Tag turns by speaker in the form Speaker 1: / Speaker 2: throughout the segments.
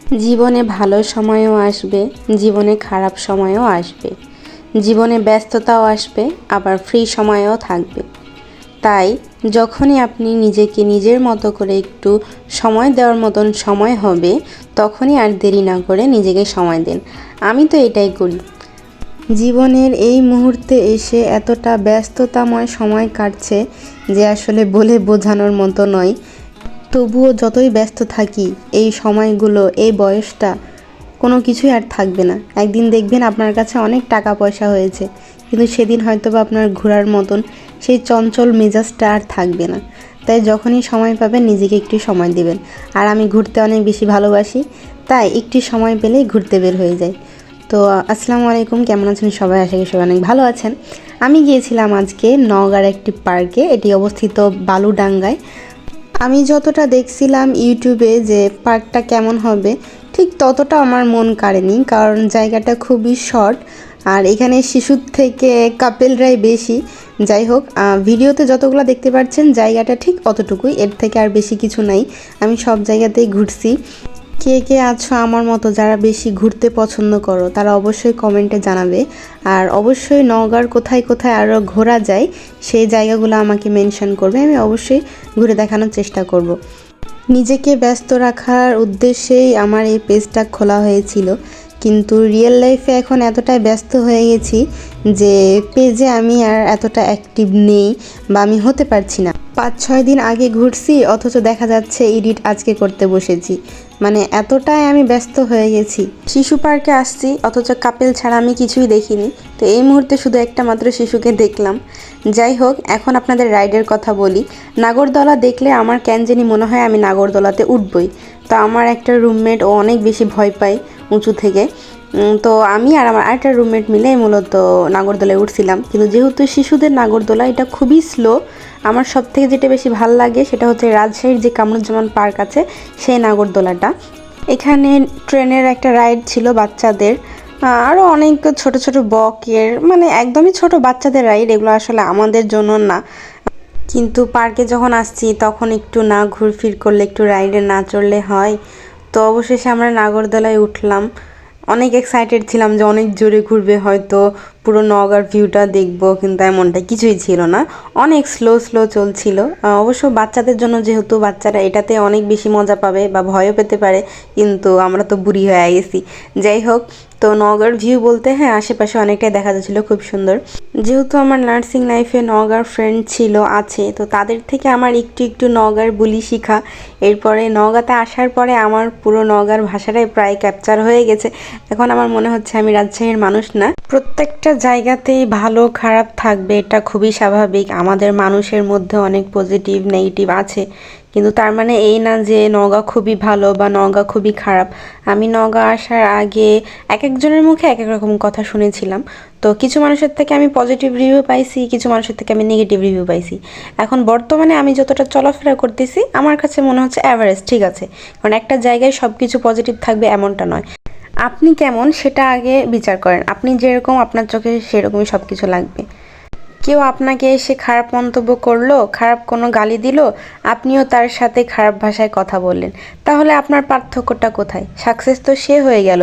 Speaker 1: জীবনে ভালো সময়ও আসবে, জীবনে খারাপ সময়ও আসবে, জীবনে ব্যস্ততাও আসবে, আবার ফ্রি সময়ও থাকবে। তাই যখনই আপনি নিজেকে নিজের মতো করে একটু সময় দেওয়ার মতন সময় হবে, তখনই আর দেরি না করে নিজেকে সময় দিন। আমি তো এটাই করি। জীবনের এই মুহূর্তে এসে এতটা ব্যস্ততাময় সময় কাটছে যে আসলে বলে বোঝানোর মতো নয়। তবুও যতই ব্যস্ত থাকি, এই সময়গুলো, এই বয়সটা কোনো কিছুই আর থাকবে না। একদিন দেখবেন আপনার কাছে অনেক টাকা পয়সা হয়েছে, কিন্তু সেদিন হয়তো বা আপনার ঘোরার মতন সেই চঞ্চল মেজাজটা আর থাকবে না। তাই যখনই সময় পাবেন নিজেকে একটু সময় দিবেন। আর আমি ঘুরতে অনেক বেশি ভালোবাসি, তাই একটু সময় পেলেই ঘুরতে বের হয়ে যাই। তো আসসালামু আলাইকুম, কেমন আছেন সবাই? আশা করি সবাই অনেক ভালো আছেন। আমি গিয়েছিলাম আজকে নওগাঁর একটি পার্কে, এটি অবস্থিত বালুডাঙ্গায়। আমি যতটা দেখছিলাম ইউটিউবে যে পার্কটা কেমন হবে, ঠিক ততটা আমার মন কাড়েনি, কারণ জায়গাটা খুবই শর্ট আর এখানে শিশুর থেকে কাপেলরাই বেশি। যাই হোক, ভিডিওতে যতগুলো দেখতে পাচ্ছেন জায়গাটা ঠিক অতটুকুই, এর থেকে আর বেশি কিছু নাই। আমি সব জায়গাতেই ঘুরছি। কে কে আছো আমার মতো যারা বেশি ঘুরতে পছন্দ করো, তারা অবশ্যই কমেন্টে জানাবে। আর অবশ্যই নওগাঁর কোথায় কোথায় আরও ঘোরা যায় সেই জায়গাগুলো আমাকে মেনশন করবে, আমি অবশ্যই ঘুরে দেখানোর চেষ্টা করব। নিজেকে ব্যস্ত রাখার উদ্দেশ্যেই আমার এই পেজটা খোলা হয়েছিল, কিন্তু রিয়েল লাইফে এখন এতটাই ব্যস্ত হয়ে গেছি যে পেজে আমি আর এতটা অ্যাক্টিভ নেই বা আমি হতে পারছি না। 5-6 দিন আগে ঘুরছি, অথচ দেখা যাচ্ছে এডিট আজকে করতে বসেছি। মানে এতটাই আমি ব্যস্ত হয়ে গেছি। শিশু পার্কে আসছি, অথচ কাপেল ছাড়া আমি কিছুই দেখিনি। তো এই মুহূর্তে শুধু একটা মাত্র শিশুকে দেখলাম। যাই হোক, এখন আপনাদের রাইডের কথা বলি। নাগরদোলা দেখলে আমার কেন জানি মনে হয় আমি নাগরদোলাতে উঠবই। তো আমার একটা রুমমেট, ও অনেক বেশি ভয় পায় উঁচু থেকে। তো আমি আর আমার আরেকটা রুমমেট মিলে মূলত নাগরদোলায় উঠছিলাম। কিন্তু যেহেতু শিশুদের নাগরদোলা, এটা খুবই স্লো। আমার সব থেকে যেটা বেশি ভাল লাগে সেটা হচ্ছে রাজশাহীর যে কামরুজ্জামান পার্ক আছে, সেই নাগরদোলাটা। এখানে ট্রেনের একটা রাইড ছিল বাচ্চাদের, আরও অনেক ছোট ছোট বকের, মানে একদমই ছোট বাচ্চাদের রাইড, এগুলো আসলে আমাদের জন্য না। কিন্তু পার্কে যখন আসছি তখন একটু না ঘুরফির করলে, একটু রাইডে না চড়লে হয়। তো অবশেষে আমরা নাগরদোলায় উঠলাম। অনেক এক্সাইটেড ছিলাম যে অনেক জোরে ঘুরবে, হয়তো পুরো নওগাঁর ভিউটা দেখবো, কিন্তু এমনটা কিছুই ছিল না। অনেক স্লো স্লো চলছিল। অবশ্য বাচ্চাদের জন্য, যেহেতু বাচ্চারা এটাতে অনেক বেশি মজা পাবে বা ভয়ও পেতে পারে, কিন্তু আমরা তো বুড়ি হয়ে গেছি। যাই হোক, তো নওগাঁর ভিউ বলতে হ্যাঁ, আশেপাশে অনেকটাই দেখা যাচ্ছিলো, খুব সুন্দর। যেহেতু আমার নার্সিং লাইফে নওগাঁর ফ্রেন্ড ছিল, আছে, তো তাদের থেকে আমার একটু একটু নওগাঁর বুলি শিখা। এরপরে নওগাঁতে আসার পরে আমার পুরো নওগাঁর ভাষাটাই প্রায় ক্যাপচার হয়ে গেছে। এখন আমার মনে হচ্ছে আমি রাজশাহীর মানুষ না। প্রত্যেকটা জায়গাতেই ভালো খারাপ থাকবে, এটা খুবই স্বাভাবিক। আমাদের মানুষের মধ্যে অনেক পজিটিভ নেগেটিভ আছে, কিন্তু তার মানে এই না যে নওগাঁ খুবই ভালো বা নওগাঁ খুবই খারাপ। আমি নওগাঁ আসার আগে এক একজনের মুখে এক এক রকম কথা শুনেছিলাম। তো কিছু মানুষের থেকে আমি পজিটিভ রিভিউ পাইছি, কিছু মানুষের থেকে আমি নেগেটিভ রিভিউ পাইছি। এখন বর্তমানে আমি যতটা চলাফেরা করতেছি, আমার কাছে মনে হচ্ছে অ্যাভারেজ ঠিক আছে। কারণ একটা জায়গায় সব কিছু পজিটিভ থাকবে এমনটা নয়। আপনি কেমন সেটা আগে বিচার করেন। আপনি যেরকম, আপনার চোখে সেরকমই সব কিছু লাগবে। কেউ আপনাকে এসে খারাপ মন্তব্য করলো, খারাপ কোনো গালি দিল, আপনিও তার সাথে খারাপ ভাষায় কথা বললেন, তাহলে আপনার পার্থক্যটা কোথায়? সাকসেস তো সে হয়ে গেল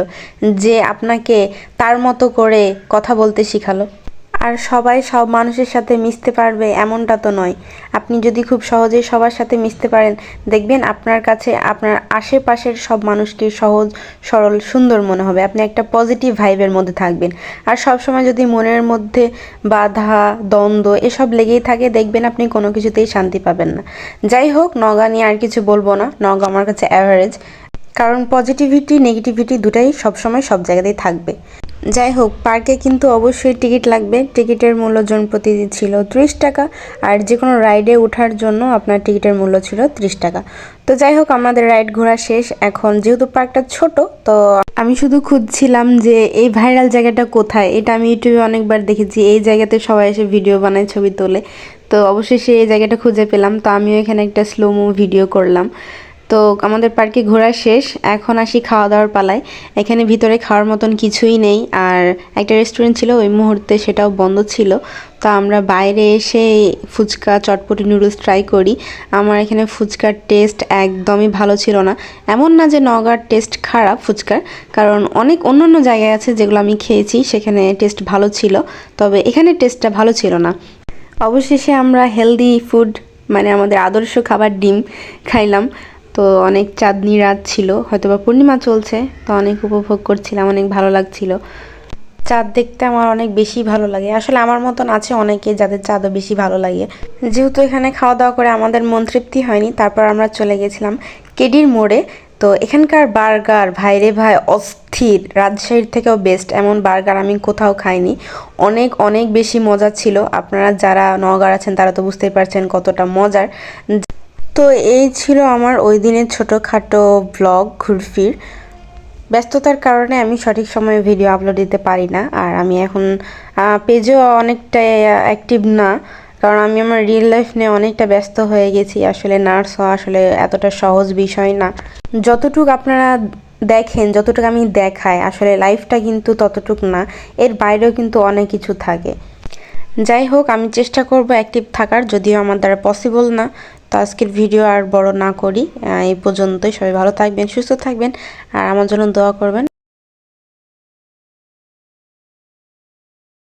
Speaker 1: যে আপনাকে তার মতো করে কথা বলতে শিখালো। আর সবাই সব মানুষের সাথে মিশতে পারবে এমনটা তো নয়। আপনি যদি খুব সহজেই সবার সাথে মিশতে পারেন, দেখবেন আপনার কাছে আপনার আশেপাশের সব মানুষকে সহজ, সরল, সুন্দর মনে হবে। আপনি একটা পজিটিভ ভাইবের মধ্যে থাকবেন। আর সব সময় যদি মনের মধ্যে বাধা, দ্বন্দ্ব এসব লেগেই থাকে, দেখবেন আপনি কোনো কিছুতেই শান্তি পাবেন না। যাই হোক, নওগাঁ নিয়ে আর কিছু বলবো না। নওগাঁ আমার কাছে অ্যাভারেজ, কারণ পজিটিভিটি নেগেটিভিটি দুটাই সবসময় সব জায়গাতেই থাকবে। যাই হোক, পার্কে কিন্তু অবশ্যই টিকিট লাগবে। টিকিটের মূল্য জন প্রতি ছিল 30 টাকা, আর যে কোনো রাইডে ওঠার জন্য আপনার টিকিটের মূল্য ছিল 30 টাকা। তো যাই হোক, আমাদের রাইড ঘোরা শেষ। এখন যেহেতু পার্কটা ছোট, তো আমি শুধু খুঁজছিলাম যে এই ভাইরাল জায়গাটা কোথায়। এটা আমি ইউটিউবে অনেকবার দেখেছি, এই জায়গাতে সবাই এসে ভিডিও বানায়, ছবি তোলে। তো অবশেষে এই জায়গাটা খুঁজে পেলাম, তো আমিও এখানে একটা স্লো মো ভিডিও করলাম। তো আমাদের পার্কে ঘোরা শেষ, এখন আসি খাওয়া দাওয়ার পালায়। এখানে ভিতরে খাওয়ার মতন কিছুই নেই, আর একটা রেস্টুরেন্ট ছিল ওই মুহূর্তে সেটাও বন্ধ ছিল। তো আমরা বাইরে এসে ফুচকা চটপটি নুডলস ট্রাই করি। আমার এখানে ফুচকার টেস্ট একদমই ভালো ছিল না। এমন না যে নওগাঁর টেস্ট খারাপ ফুচকার, কারণ অনেক অন্য জায়গায় আছে যেগুলো আমি খেয়েছি সেখানে টেস্ট ভালো ছিল, তবে এখানে টেস্টটা ভালো ছিল না। অবশেষে আমরা হেলদি ফুড মানে আমাদের আদর্শ খাবার ডিম খাইলাম। তো অনেক চাঁদনি রাত ছিল, হয়তোবা পূর্ণিমা চলছে, তো অনেক উপভোগ করছিলাম, অনেক ভালো লাগছিল। চাঁদ দেখতে আমার অনেক বেশি ভালো লাগে। আসলে আমার মতন আছে অনেকে যাদের চাঁদও বেশি ভালো লাগে। যেহেতু এখানে খাওয়া দাওয়া করে আমাদের মন তৃপ্তি হয়নি, তারপর আমরা চলে গেছিলাম কেডির মোড়ে। তো এখানকার বার্গার ভাইরে ভাই অস্থির, রাজশাহীর থেকেও বেস্ট এমন বার্গার আমি কোথাও খাইনি। অনেক অনেক বেশি মজা ছিল। আপনারা যারা নওগাঁর আছেন তারা তো বুঝতেই পারছেন কতটা মজার। তো এই ছিল আমার ওই দিনের ছোটোখাটো ব্লগ ঘুরফির। ব্যস্ততার কারণে আমি সঠিক সময়ে ভিডিও আপলোড দিতে পারি না, আর আমি এখন পেজেও অনেকটা অ্যাক্টিভ না, কারণ আমি আমার রিয়েল লাইফ নিয়ে অনেকটা ব্যস্ত হয়ে গেছি। আসলে নার্স হওয়া আসলে এতটা সহজ বিষয় না। যতটুকু আপনারা দেখেন, যতটুকু আমি দেখাই, আসলে লাইফটা কিন্তু ততটুকু না, এর বাইরেও কিন্তু অনেক কিছু থাকে। যাই হোক, আমি চেষ্টা করব অ্যাক্টিভ থাকার, যদিও আমার দ্বারা পসিবল না। তো আজকের ভিডিও আর বড় না করি, এই পর্যন্তই। সবাই ভালো থাকবেন, সুস্থ থাকবেন, আর আমার জন্য দোয়া করবেন।